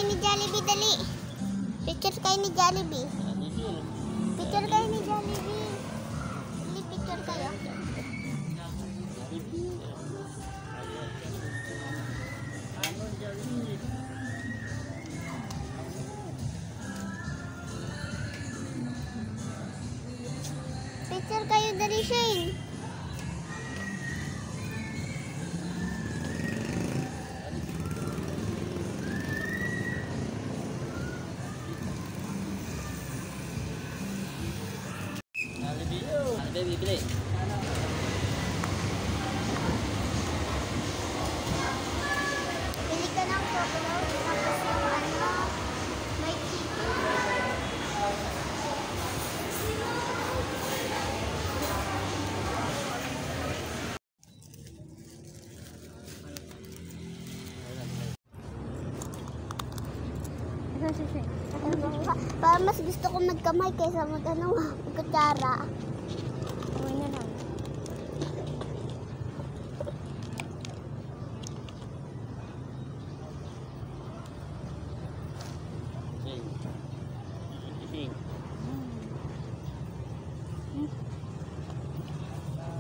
ni Jollibee, dali. Picture kayo ni Jollibee. Picture kayo ni Jollibee. Dali, picture kayo. Picture kayo, dali, Shane. Bibili. Pili ka ng chocolate, tapos yung may chicken. Para mas gusto ko magkamay kaysa magkutsara.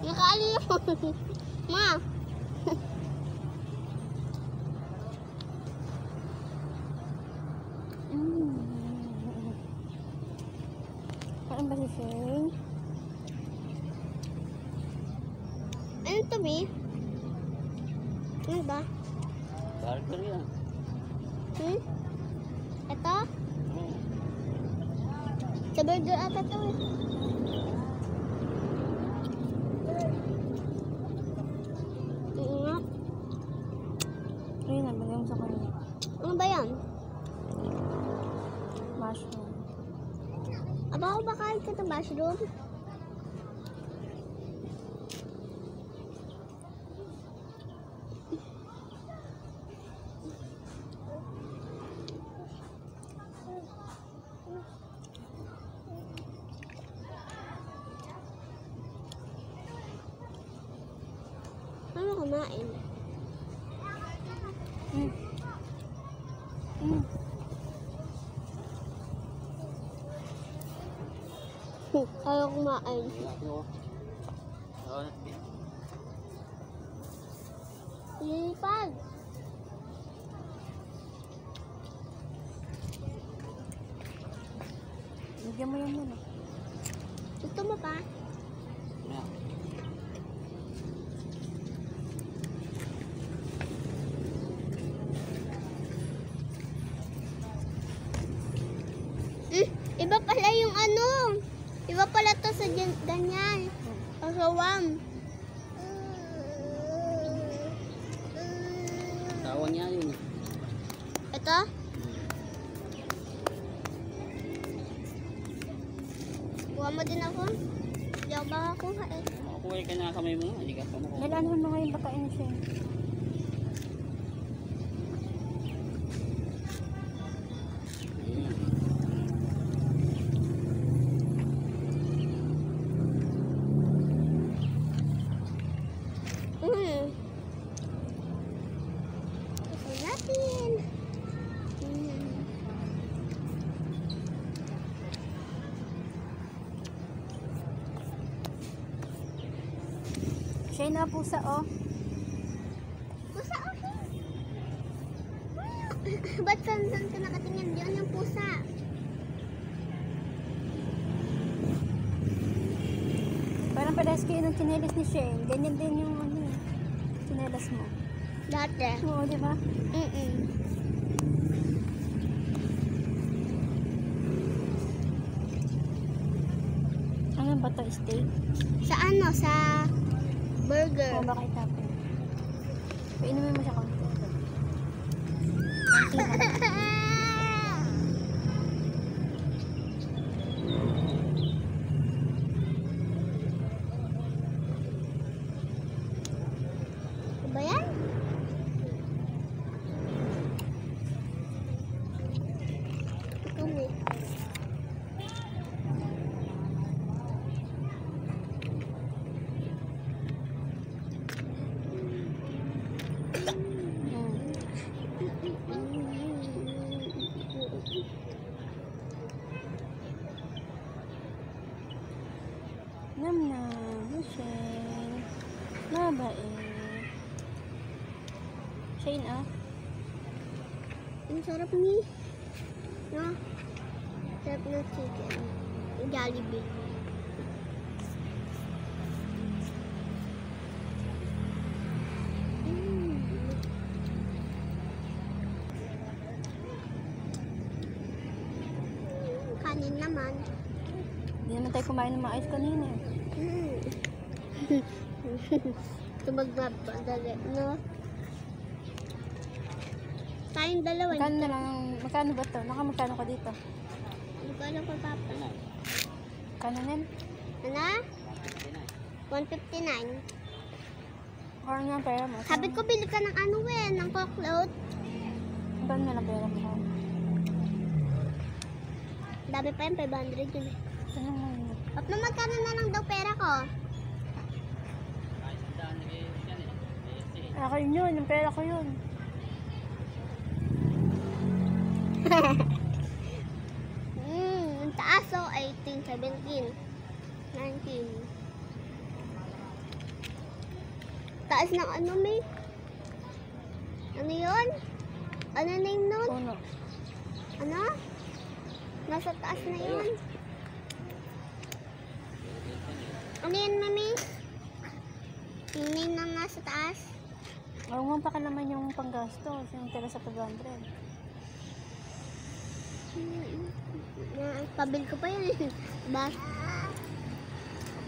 Nakaalim mo. Ma. Ano ba si Shane? Ano to, Bi? Ano ba? Burger yan. Ito? Sa burger ata to eh. Ayun na, magawin sa kanya. Ano ba yan? Mushroom. Aba ako ba kahit ka ng mushroom? Ano kumain? Ayaw kumain. Lilipad. Bigyan mo yan muna. Gusto mo pa? Iba pala yung ano. Iba pala to sa ganyan. Pasawam. Tawang niya yun. Ito? Kuha mo din ako. Hindi ako makakuha eh. Makakuha ka na kamay mo. Hindi ka pa makuha. Nalaanahan mo ngayon baka yun siya. Ito natin. Siya na pusa oh. Pusa o ba't saan ka nakatingin? Diyan yung pusa. Parang parehas kayo ng tsinelas ni Shane. Ganyan din yung ano, tsinelas mo. Dati. Oo, di ba? Ano ba to? Steak? Sa ano? Sa burger. Oo, baka itapin. Painumin mo siya konti. Konti lang. Ano ba yan? Tumit. Nam nam. Shane. Mabait. Shane ah. Ang sarap ni. No? Sarap ng chicken. Jollibee. Kanin naman. Hindi naman tayo kumain ng maayos kanina. Tumagbab dali, no? Tayong dalawa. Magkano na lang, magkano ba to? Magkano ka dito? Magkano ko papa? Magkano nen? Ano? 159. Parang nga ang pera mo. Sabi ko bili ka ng ano ng cockload. Magkano na lang pera mo? Dami pa yung 500 yun eh. Ano mo yun? At magkano na lang daw pera ko? Ako yun, yung pera ko yun. Ang taas so 18, 17, 19. Taas ng ano may? Ano yun? Ano name nun? Puno. Ano? Nasa taas na yun. Ano yun, mami? Yung name na nasa taas? Huwag mo pa ka naman yung panggastos, yung tira sa 500. Pabil ko pa yun eh. Bas.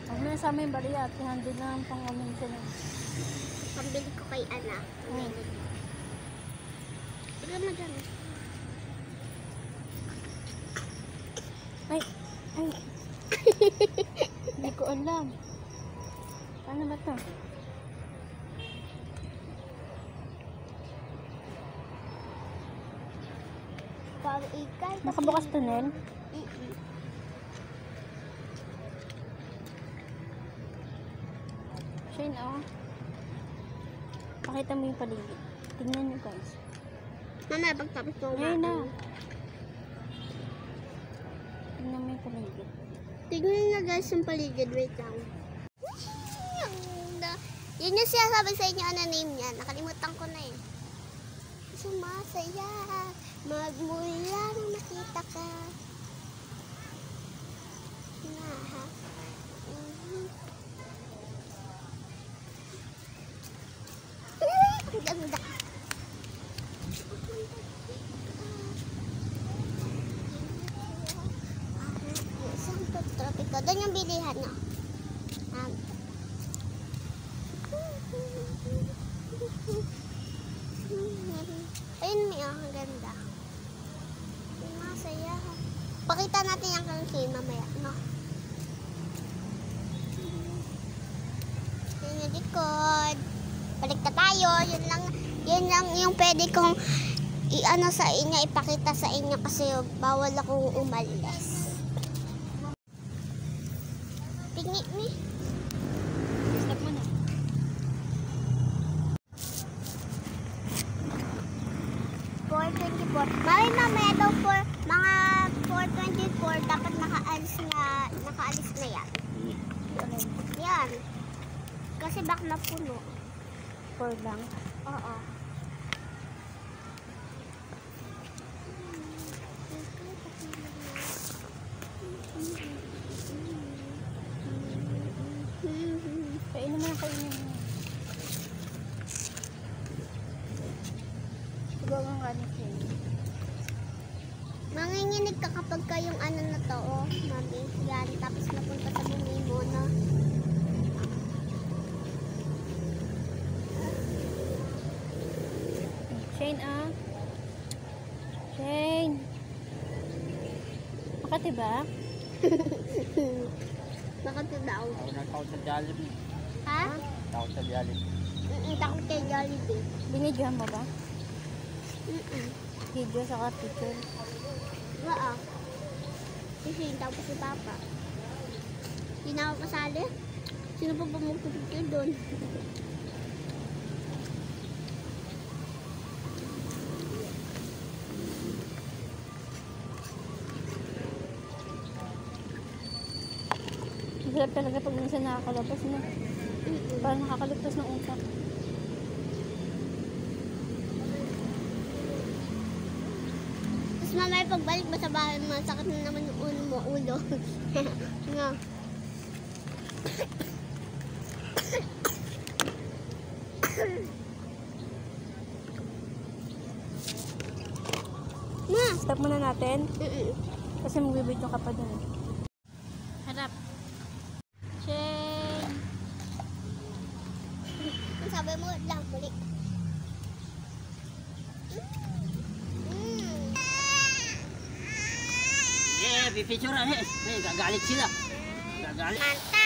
Huwag mo nasama yung bariya at 300 na ang pang-amin siya na. Pabil ko kay anak. Bigla mo dyan. Ay! Ay! Hindi ko alam. Paano ba ito? Para ikay. Nakabukas to, Nel? Shane, oh. Pakita mo yung paligid. Tingnan nyo, guys. Mama, pagtapos mo Ngayon na. Tingnan mo yung paligid. Tignan na guys yung paligid. Wait lang. Yun yung sinasabi sa inyo ano name niya. Nakalimutan ko na eh. Sumasaya. Magmula nang nakita ka. Na ha. Ang ganda. Isang tropiko. Doon yung bilihan no. Ayun may ang ganda. Masaya. Pakita natin yung kangkay mamaya, no? Yun yung likod. Balik na tayo. Yun lang yung pwede kong i-ano sa inyo, ipakita sa inyo kasi bawal akong umalis. Tingin ni. Stop mo na. Mami, mamaya daw for mga 4:24 dapat nakaalis na yan. Yan. Kasi baka mapuno. 4 lang. Oo. Kainin mo na, kainin mo. Siguro ang ano siya. Manginginig ka kapag kayong ano na to, oh, mami. Yan, tapos napunta sa bumi mo, no? Shane, ah. Shane. Makati ba? Bakit daw? Ako nagtakot sa Jollibee. Ha? Takot sa Jollibee. Takot kay Jollibee. Binidyohan mo ba? Mm-mm. Video sa picture. Oo. Kasi tapos si Papa. Hindi na ako kasali. Sino pa magpapicture doon? Sige Hirap talaga pag minsan nakakalabas na. Parang nakakalagpas ng utak. Tapos mamaya pagbalik mo sa bahay, masakit na naman yung ulo. Nga. Ma! Stop muna natin. Mm-mm. Kasi magbibidyo ka pa dun. Harap. Shane. Ang sabi mo lang, balik. Eh, pipicture eh. Gagalit sila. Gagalit. Manta!